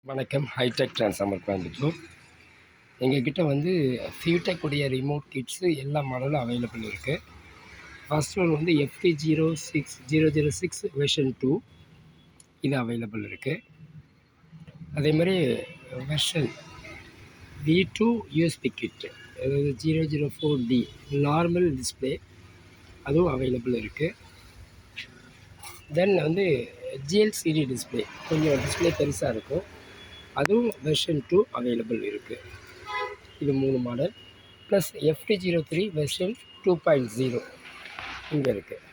வணக்கம். Hi-tech transformer Coimbatore. எங்ககிட்ட வந்து ஃபியூடெக் உடைய ரிமோட் கிட்ஸு எல்லா மாடலும் அவைலபிள் இருக்குது. ஃபர்ஸ்ட் ஒன் வந்து FT06006 வெர்ஷன் 2 இது அவைலபிள் இருக்குது. அதேமாதிரி வெர்ஷன் V2 யூஎஸ்பி கிட், அதாவது 004D நார்மல் டிஸ்பிளே, அதுவும் அவைலபிள் இருக்குது. தென் வந்து ஜிஎல்சிடி டிஸ்பிளே, கொஞ்சம் டிஸ்பிளே பெருசாக இருக்கும், அதுவும் வெர்ஷன் 2 அவைலபிள் இருக்குது. இது 3 மாடல். ப்ளஸ் FT03 வெர்ஷன் 2.0 இங்கே இருக்குது,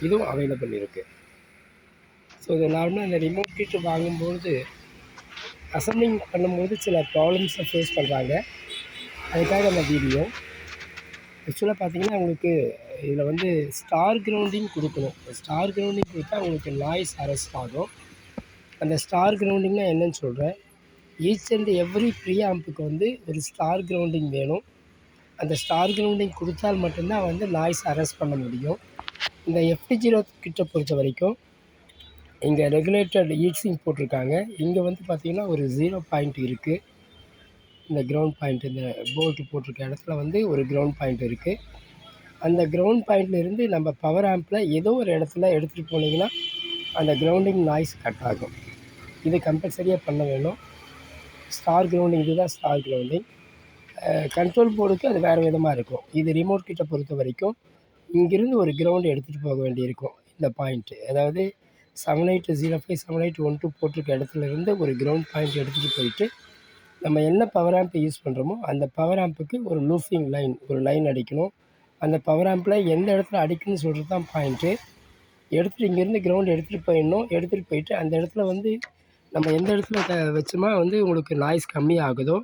இதுவும் அவைலபிள் இருக்குது. ஸோ இது நார்மலாக இந்த ரிமோட் கிட் வாங்கும்போது அசம்பிளிங் பண்ணும்போது சில ப்ராப்ளம்ஸை ஃபேஸ் பண்ணுறாங்க. அதுக்காக அந்த வீடியோ. ஆக்சுவலாக பார்த்தீங்கன்னா உங்களுக்கு இதில் வந்து ஸ்டார் கிரவுண்டிங் கொடுக்கணும். ஸ்டார் கிரவுண்டிங் கொடுத்தா உங்களுக்கு நாய்ஸ் அரெஸ்ட் ஆகும். அந்த ஸ்டார் கிரவுண்டிங்னா என்னன்னு சொல்கிறேன். ஈச் அண்ட் எவ்ரி ப்ரீ ஆம்புக்கு வந்து ஒரு ஸ்டார் கிரவுண்டிங் வேணும். அந்த ஸ்டார் கிரவுண்டிங் கொடுத்தால் மட்டும்தான் வந்து நாய்ஸ் அரெஸ்ட் பண்ண முடியும். இந்த FT0 கிட்ட பொறுத்த வரைக்கும் இங்கே ரெகுலேட்டட் ஈட்ஸிங் போட்டிருக்காங்க. இங்கே வந்து பார்த்திங்கன்னா ஒரு 0 பாயிண்ட் இருக்குது. இந்த கிரவுண்ட் பாயிண்ட், இந்த போல்ட்டு போட்டிருக்க இடத்துல வந்து ஒரு கிரவுண்ட் பாயிண்ட் இருக்குது. அந்த கிரவுண்ட் பாயிண்ட்லேருந்து நம்ம பவர் ஆம்பில் ஏதோ ஒரு இடத்துல எடுத்துகிட்டு போனீங்கன்னா அந்த கிரவுண்டிங் நாய்ஸ் கட் ஆகும். இது கம்பல்சரியாக பண்ண வேணும். ஸ்டார் கிரவுண்டிங், இதுதான் ஸ்டார் கிரவுண்டிங். கண்ட்ரோல் போர்டுக்கு அது வேறு விதமாக இருக்கும். இது ரிமோட் கிட்ட பொறுத்த வரைக்கும் இங்கேருந்து ஒரு கிரவுண்டு எடுத்துகிட்டு போக வேண்டியிருக்கும். இந்த பாயிண்ட்டு, அதாவது 7805 7812 போட்டிருக்க இடத்துலேருந்து ஒரு கிரவுண்ட் பாயிண்ட் எடுத்துகிட்டு போயிட்டு நம்ம என்ன பவர் ஆம்ப் யூஸ் பண்ணுறோமோ அந்த பவர் ஆம்புக்கு ஒரு லூஃபிங் லைன், ஒரு லைன் அடிக்கணும். அந்த பவர் ஆம்பில் எந்த இடத்துல அடிக்கணும்னு சொல்கிறது தான் பாயிண்ட்டு. எடுத்துகிட்டு இங்கேருந்து கிரவுண்டு எடுத்துகிட்டு போயிடணும். எடுத்துகிட்டு போயிட்டு அந்த இடத்துல வந்து நம்ம எந்த இடத்துல வச்சோமா வந்து உங்களுக்கு நாய்ஸ் கம்மி ஆகுதோ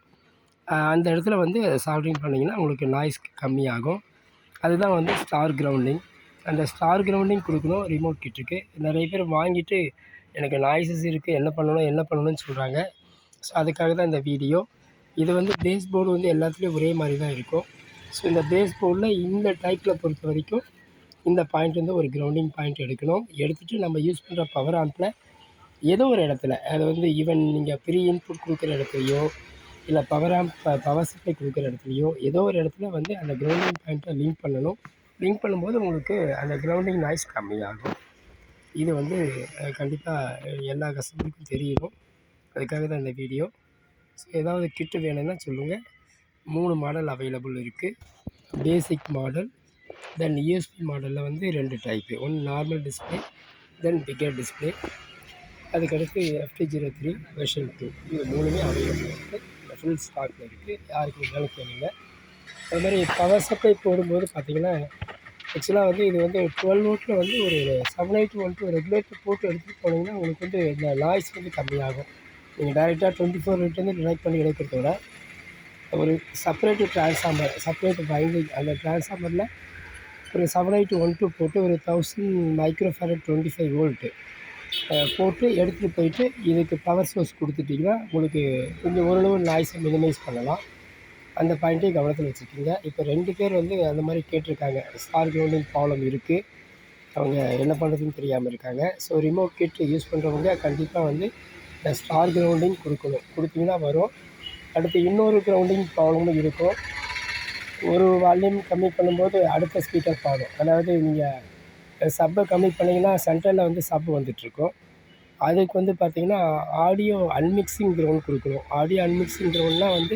அந்த இடத்துல வந்து சால்ட்ரிங் பண்ணிங்கன்னா உங்களுக்கு நாய்ஸ் கம்மியாகும். அதுதான் வந்து ஸ்டார் கிரவுண்டிங். அந்த ஸ்டார் கிரவுண்டிங் கொடுக்கணும் ரிமோட் கிட்டுக்கு. நிறைய பேர் வாங்கிட்டு எனக்கு நாய்ஸஸ் இருக்குது, என்ன பண்ணணும்னு சொல்கிறாங்க. ஸோ அதுக்காக தான் இந்த வீடியோ. இது வந்து பேஸ் போர்டு வந்து எல்லாத்துலேயும் ஒரே மாதிரி தான் இருக்கும். ஸோ இந்த பேஸ் போர்டில் இந்த டைப்பில் பொறுத்த வரைக்கும் இந்த பாயிண்ட் வந்து ஒரு கிரவுண்டிங் பாயிண்ட் எடுக்கணும். எடுத்துகிட்டு நம்ம யூஸ் பண்ணுற பவர் ஆம்பில் ஏதோ ஒரு இடத்துல, அது வந்து ஈவன் நீங்கள் ப்ரீ இன்புட் கொடுக்குற இடத்துலையோ இல்லை பவர் சப்ளை கொடுக்குற இடத்துலையோ ஏதோ ஒரு இடத்துல வந்து அந்த கிரவுண்டிங் பாயிண்ட்டை லிங்க் பண்ணணும். லிங்க் பண்ணும்போது உங்களுக்கு அந்த கிரவுண்டிங் நாய்ஸ் கம்மியாகும். இது வந்து கண்டிப்பாக எல்லா கஸ்டமருக்கும் தெரியணும். அதுக்காக தான் இந்த வீடியோ. ஸோ ஏதாவது கிட்டு வேணும்னா சொல்லுங்கள். 3 மாடல் அவைலபிள் இருக்குது. பேசிக் மாடல், தென் யூஎஸ்பி மாடலில் வந்து 2 டைப்பு. ஒன்று நார்மல் டிஸ்பிளே, தென் பிக்கர் டிஸ்பிளே. அதுக்கடுத்து FT03 வெர்ஷன் 2, இது 3மே அவைலபிள் இருக்குது. ஃபுல் ஸ்டாக்கில் இருக்குது. யாருக்கு வேணாலும் கேளுங்க. அது மாதிரி பவர் சப்ளை போடும்போது பார்த்திங்கன்னா ஆக்சுவலாக வந்து இது வந்து 12 வோல்ட்டில் வந்து ஒரு 7812 ரெகுலேட்டர் போட்டு எடுத்துகிட்டு போனீங்கன்னா உங்களுக்கு வந்து இந்த நாய்ஸ் வந்து கம்மியாகும். நீங்கள் டைரெக்டாக 24 வோல்ட்லேருந்து கனெக்ட் பண்ணி எடுக்கிறத விட ஒரு செப்பரேட்டு ட்ரான்ஸ்ஃபார்மர், செப்பரேட்டு வைண்டிங், அந்த ட்ரான்ஸ்ஃபார்மரில் ஒரு 7812 போட்டு ஒரு 1000 மைக்ரோஃபாரட் 25 வோல்ட்டு போட்டு எடுத்துகிட்டு போயிட்டு இதுக்கு பவர் சோர்ஸ் கொடுத்துட்டிங்கன்னா உங்களுக்கு கொஞ்சம் ஓரளவு நாய்ஸை மினிமைஸ் பண்ணலாம். அந்த பாயிண்ட்டையும் கவனத்தில் வச்சுக்கோங்க. இப்போ 2 பேர் வந்து அந்த மாதிரி கேட்டிருக்காங்க. ஸ்டார் கிரவுண்டிங் ப்ராப்ளம் இருக்குது, அவங்க என்ன பண்ணுறதுன்னு தெரியாமல் இருக்காங்க. ஸோ ரிமோட் கிட் யூஸ் பண்ணுறவங்க கண்டிப்பாக வந்து இந்த ஸ்டார் கிரவுண்டிங் கொடுக்கணும். கொடுத்தீங்கன்னா வரும். அடுத்து இன்னொரு கிரவுண்டிங் ப்ராப்ளமும் இருக்கும். ஒரு வால்யூம் கம்மி பண்ணும்போது அடுத்த ஸ்பீக்கர் பாடும். அதாவது நீங்கள் சப்பை கம்மி பண்ணிங்கன்னா சென்டரில் வந்து சப்பு வந்துட்டுருக்கும். அதுக்கு வந்து பார்த்திங்கன்னா ஆடியோ அன்மிக்சிங் கிரவுண்ட் கொடுக்கணும். ஆடியோ அன்மிக்சிங் கிரவுண்ட்னால் வந்து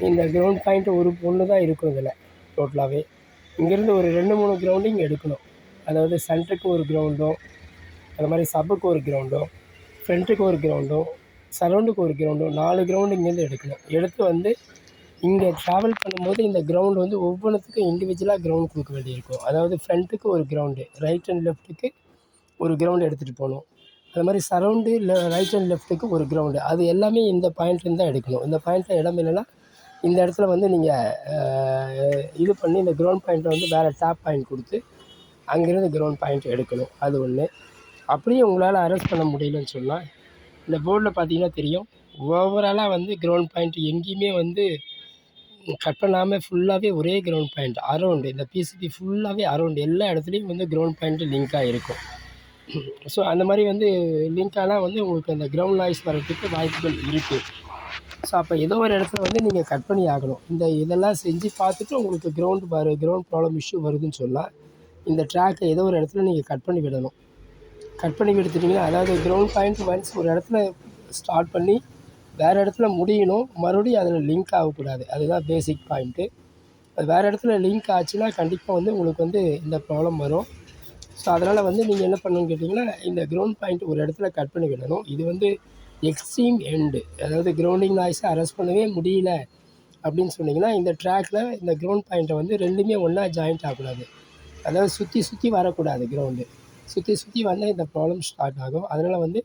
இந்த கிரவுண்ட் பாயிண்ட் ஒன்று தான் இருக்கும் இதில் டோட்டலாகவே. இங்கேருந்து ஒரு 2-3 கிரவுண்டிங் எடுக்கணும். அதாவது சென்டருக்கு ஒரு கிரவுண்டும், அது மாதிரி சப்புக்கு ஒரு கிரவுண்டும், ஃப்ரண்ட்டுக்கு ஒரு கிரவுண்டும், சரௌண்டுக்கு ஒரு கிரவுண்டும், 4 கிரவுண்டு இங்கேருந்து எடுக்கணும். எடுத்து வந்து இங்கே ட்ராவல் பண்ணும்போது இந்த கிரவுண்டு வந்து ஒவ்வொன்றுத்துக்கும் இண்டிவிஜுவலாக கிரவுண்ட் கொடுக்க வேண்டியிருக்கும். அதாவது ஃப்ரண்ட்டுக்கு ஒரு கிரவுண்டு, ரைட் அண்ட் லெஃப்ட்டுக்கு ஒரு கிரவுண்டு எடுத்துகிட்டு போகணும். அது மாதிரி சரௌண்டு ரைட் அண்ட் லெஃப்ட்டுக்கு ஒரு கிரவுண்டு. அது எல்லாமே இந்த பாயிண்ட்லேருந்து தான் எடுக்கணும். இந்த பாயிண்ட்டில் இடம் இல்லைன்னா இந்த இடத்துல வந்து நீங்கள் இது பண்ணி இந்த கிரவுண்ட் பாயிண்ட்டை வந்து வேறு டேப் பாயிண்ட் கொடுத்து அங்கேருந்து கிரவுண்ட் பாயிண்ட் எடுக்கணும். அது ஒன்று. அப்படியே உங்களால் அரெஸ்ட் பண்ண முடியலன்னு சொன்னால் இந்த போர்டில் பார்த்தீங்கன்னா தெரியும், ஓவராலாக வந்து கிரவுண்ட் பாயிண்ட் எங்கேயுமே வந்து கட் பண்ணாமல் ஃபுல்லாகவே ஒரே கிரவுண்ட் பாயிண்ட் அரௌண்டு, இந்த பிசிபி ஃபுல்லாகவே அரௌண்டு எல்லா இடத்துலையும் வந்து கிரவுண்ட் பாயிண்ட்டு லிங்காக இருக்கும். ஸோ அந்த மாதிரி வந்து லிங்க் ஆனால் வந்து உங்களுக்கு அந்த கிரவுண்ட் நாய்ஸ் வரதுக்கு வாய்ப்புகள் இருக்குது. ஸோ அப்போ ஏதோ ஒரு இடத்துல வந்து நீங்கள் கட் பண்ணி ஆகணும். இதெல்லாம் செஞ்சு பார்த்துட்டு உங்களுக்கு கிரவுண்ட் ப்ராப்ளம் இஷ்யூ வருதுன்னு சொன்னால் இந்த ட்ராக்கை ஏதோ ஒரு இடத்துல நீங்கள் கட் பண்ணி விடணும். கட் பண்ணி விடுத்துட்டிங்கன்னா, அதாவது கிரவுண்ட் பாயிண்ட் ஒன்ஸ் ஒரு இடத்துல ஸ்டார்ட் பண்ணி வேறு இடத்துல முடியணும், மறுபடியும் அதில் லிங்க் ஆகக்கூடாது. அதுதான் பேசிக் பாயிண்ட்டு. அது வேறு இடத்துல லிங்க் ஆச்சுன்னா கண்டிப்பாக வந்து உங்களுக்கு வந்து இந்த ப்ராப்ளம் வரும். ஸோ அதனால் வந்து நீங்கள் என்ன பண்ணணும்னு கேட்டிங்கன்னா, இந்த கிரவுண்ட் பாயிண்ட் ஒரு இடத்துல கட் பண்ணி விடணும். இது வந்து எக்ஸ்ட்ரீம் எண்டு, அதாவது கிரவுண்டிங் நாய்ஸை அரெஸ்ட் பண்ணவே முடியல அப்படின்னு சொன்னிங்கன்னா, இந்த ட்ராக்கில் இந்த கிரவுண்ட் பாயிண்ட்டை வந்து ரெண்டுமே ஒன்றா ஜாயிண்ட் ஆகக்கூடாது. அதாவது சுற்றி சுற்றி வரக்கூடாது கிரவுண்டு. சுற்றி சுற்றி வந்தால் இந்த ப்ராப்ளம் ஸ்டார்ட் ஆகும். அதனால் வந்து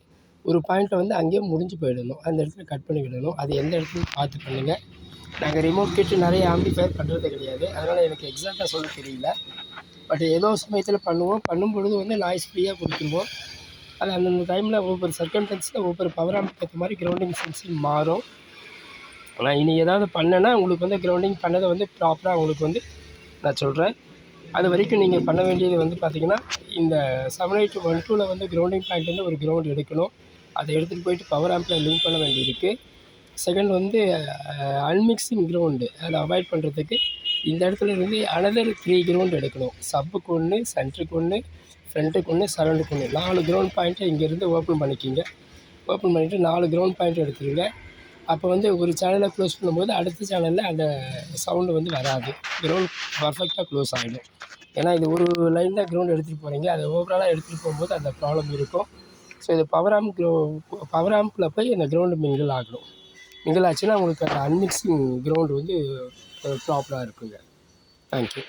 ஒரு பாயிண்ட்டை வந்து அங்கேயே முடிஞ்சு போயிடணும். அந்த இடத்துல கட் பண்ணி விடணும். அது எந்த இடத்துலையும் பார்த்து பண்ணுங்கள். நாங்கள் ரிமோட் கிட்டு நிறைய ஆம்பிஃபயர் பண்ணுறது கிடையாது, அதனால் எனக்கு எக்ஸாக்டாக சொல்ல தெரியல. பட் ஏதோ சமயத்தில் பண்ணும்பொழுது வந்து நாய்ஸ் ஃப்ரீயாக கொடுத்துருவோம். அது அந்தந்த டைமில் ஒவ்வொரு சர்க்கம்டன்ஸில் ஒவ்வொரு பவர் ஆம்புக்கு ஏற்ற மாதிரி கிரவுண்டிங் சென்சிங் மாறும். ஆனால் இனி ஏதாவது பண்ணேன்னா உங்களுக்கு வந்து கிரவுண்டிங் பண்ணதை வந்து ப்ராப்பராக உங்களுக்கு வந்து நான் சொல்கிறேன். அது வரைக்கும் நீங்கள் பண்ண வேண்டியது வந்து பார்த்திங்கன்னா, இந்த 7812 வந்து கிரவுண்டிங் பாயிண்ட்லேருந்து ஒரு கிரவுண்ட் எடுக்கணும். அதை எடுத்துகிட்டு போயிட்டு பவர் ஆம்பில் லிங்க் பண்ண வேண்டியிருக்கு. செகண்ட் வந்து அன்மிக்சிங் கிரவுண்டு, அதை அவாய்ட் பண்ணுறதுக்கு இந்த இடத்துல இருந்து அனதர் 3 கிரவுண்ட் எடுக்கணும். சப்புக்கு ஒன்று, சென்ட்ருக்கு ஒன்று, ஃப்ரண்ட்டுக்கு ஒன்று, சரௌண்டுக்கு ஒன்று, 4 கிரவுண்ட் பாயிண்ட்டை இங்கேருந்து ஓப்பன் பண்ணிக்கிங்க. ஓப்பன் பண்ணிவிட்டு 4 கிரவுண்ட் பாயிண்ட் எடுத்துருங்க. அப்போ வந்து ஒரு சேனலை க்ளோஸ் பண்ணும்போது அடுத்த சேனலில் அந்த சவுண்டு வந்து வராது. கிரவுண்ட் பர்ஃபெக்டாக க்ளோஸ் ஆகிடும். ஏன்னா இது ஒரு லைன் தான் கிரவுண்ட் எடுத்துகிட்டு போகிறீங்க, அதை ஓவராலாக எடுத்துகிட்டு போகும்போது அந்த ப்ராப்ளம் இருக்கும். ஸோ இது பவர் ஆம்பில் போய் அந்த கிரவுண்டு மிங்கிள் ஆகணும். மிங்கிள் ஆச்சுன்னா உங்களுக்கு அந்த அன்மிக்சிங் கிரவுண்டு வந்து ப்ராப்பராக இருக்குங்க. தேங்க்யூ.